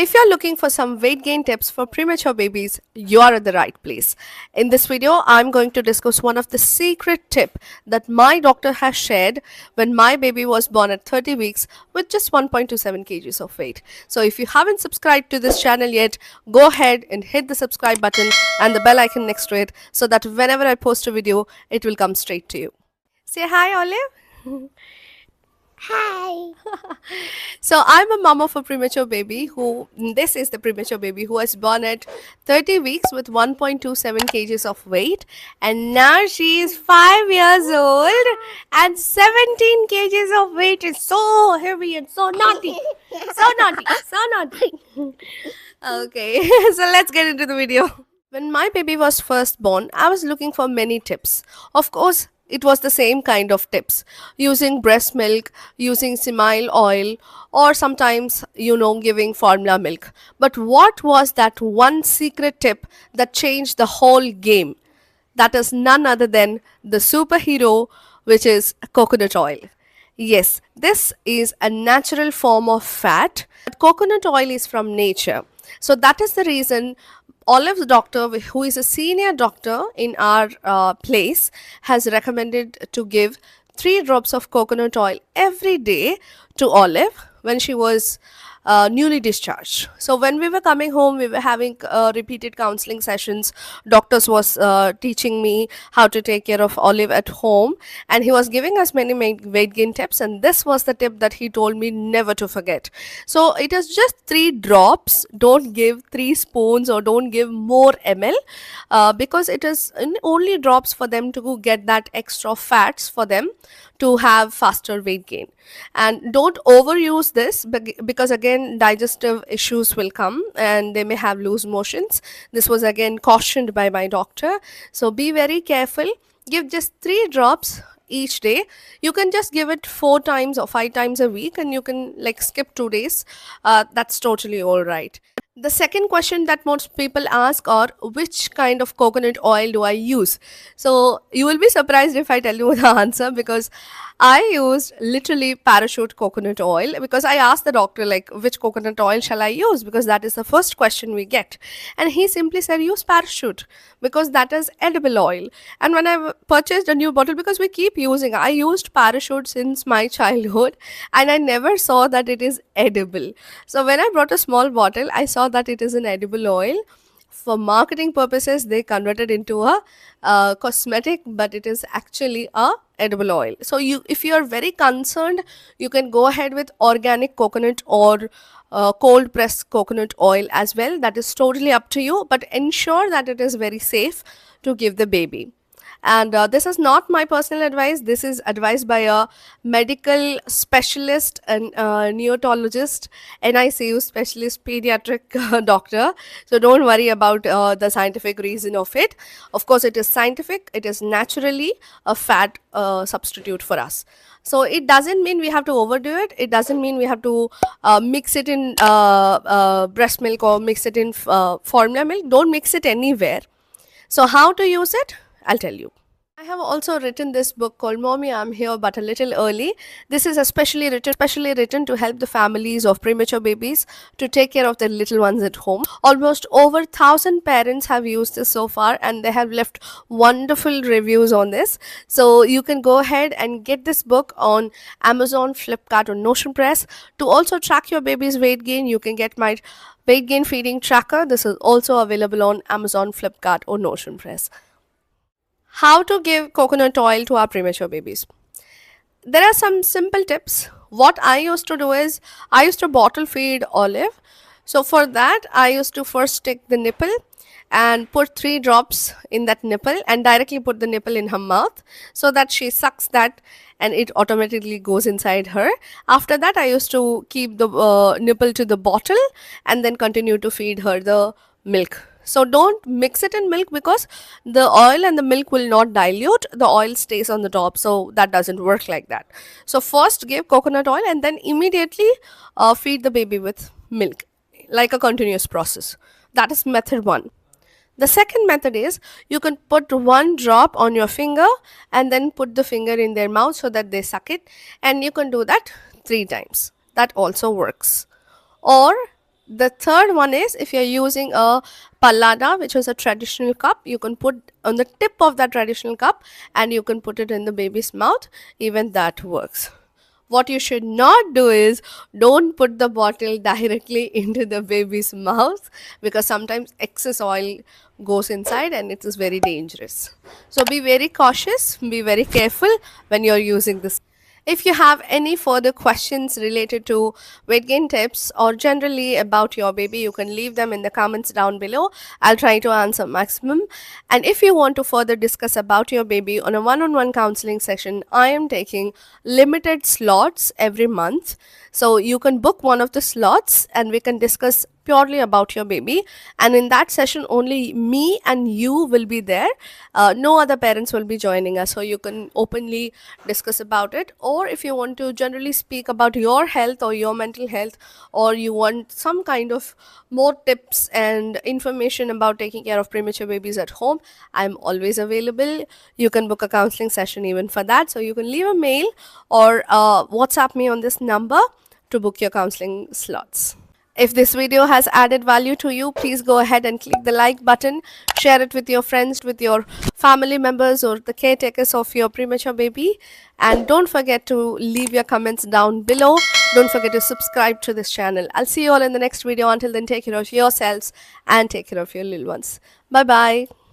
If you're looking for some weight gain tips for premature babies, you're at the right place. In this video, I'm going to discuss one of the secret tip that my doctor has shared when my baby was born at 30 weeks with just 1.27 kgs of weight. So if you haven't subscribed to this channel yet, go ahead and hit the subscribe button and the bell icon next to it so that whenever I post a video, it will come straight to you. Say hi, Olive. Hi. So I'm a mom of a premature baby this is the premature baby who was born at 30 weeks with 1.27 kgs of weight, and now she is 5 years old and 17 kgs of weight. Is so heavy and so naughty. So naughty. So naughty. Okay, so let's get into the video. When my baby was first born, I was looking for many tips. Of course, it was the same kind of tips, using breast milk, using semile oil, or sometimes, giving formula milk. But what was that one secret tip that changed the whole game? That is none other than the superhero, which is coconut oil. Yes, this is a natural form of fat, but coconut oil is from nature. So that is the reason Olive's doctor, who is a senior doctor in our place, has recommended to give 3 drops of coconut oil every day to Olive when she was newly discharged. So when we were coming home, we were having repeated counseling sessions. Doctors was teaching me how to take care of Olive at home, and he was giving us many weight gain tips, and this was the tip that he told me never to forget. So it is just 3 drops. Don't give 3 spoons or don't give more ml, because it is only drops for them to get that extra fats for them to have faster weight gain. And don't overuse this, because again digestive issues will come and they may have loose motions. This was again cautioned by my doctor, so be very careful. Give just 3 drops each day. You can just give it 4 times or 5 times a week, and you can like skip 2 days. That's totally all right. The second question that most people ask are, which kind of coconut oil do I use? So you will be surprised if I tell you the answer, because I used literally Parachute coconut oil, because I asked the doctor like, which coconut oil shall I use, because that is the first question we get, and he simply said use Parachute because that is edible oil. And when I purchased a new bottle, because we keep using, I used Parachute since my childhood and I never saw that it is edible. So when I brought a small bottle, I saw that it is an edible oil. For marketing purposes, they converted into a cosmetic, but it is actually a edible oil. So if you are very concerned, you can go ahead with organic coconut or cold pressed coconut oil as well. That is totally up to you, but ensure that it is very safe to give the baby. And this is not my personal advice. This is advised by a medical specialist and neonatologist, NICU specialist, pediatric doctor. So don't worry about the scientific reason of it. Of course, it is scientific. It is naturally a fat substitute for us. So it doesn't mean we have to overdo it. It doesn't mean we have to mix it in breast milk or mix it in formula milk. Don't mix it anywhere. So how to use it? I'll tell you. I have also written this book called Mommy, I'm Here But a Little Early. This is especially written to help the families of premature babies to take care of their little ones at home. Almost over 1,000 parents have used this so far, and they have left wonderful reviews on this. So you can go ahead and get this book on Amazon, Flipkart, or Notion Press. To also track your baby's weight gain, you can get my weight gain feeding tracker. This is also available on Amazon, Flipkart, or Notion Press. How to give coconut oil to our premature babies? There are some simple tips. What I used to do is, I used to bottle feed Olive. So for that, I used to first take the nipple and put 3 drops in that nipple and directly put the nipple in her mouth, so that she sucks that and it automatically goes inside her. After that, I used to keep the nipple to the bottle and then continue to feed her the milk. So don't mix it in milk, because the oil and the milk will not dilute. The oil stays on the top, so that doesn't work like that. So first give coconut oil and then immediately feed the baby with milk, like a continuous process. That is method 1. The second method is, you can put 1 drop on your finger and then put the finger in their mouth so that they suck it, and you can do that 3 times. That also works. Or The third one is if you're using a pallada, which is a traditional cup, you can put on the tip of that traditional cup and you can put it in the baby's mouth. Even that works. What you should not do is don't put the bottle directly into the baby's mouth, because sometimes excess oil goes inside and it is very dangerous. So be very cautious, be very careful when you're using this. If you have any further questions related to weight gain tips or generally about your baby, you can leave them in the comments down below. I'll try to answer maximum. And if you want to further discuss about your baby on a one-on-one counseling session, I am taking limited slots every month. So you can book one of the slots and we can discuss purely about your baby, and in that session only me and you will be there. No other parents will be joining us, so you can openly discuss about it. Or if you want to generally speak about your health or your mental health, or you want some kind of more tips and information about taking care of premature babies at home, I'm always available. You can book a counseling session even for that. So you can leave a mail or WhatsApp me on this number to book your counseling slots. If this video has added value to you, please go ahead and click the like button, share it with your friends, with your family members or the caretakers of your premature baby. And don't forget to leave your comments down below. Don't forget to subscribe to this channel. I'll see you all in the next video. Until then, take care of yourselves and take care of your little ones. Bye bye.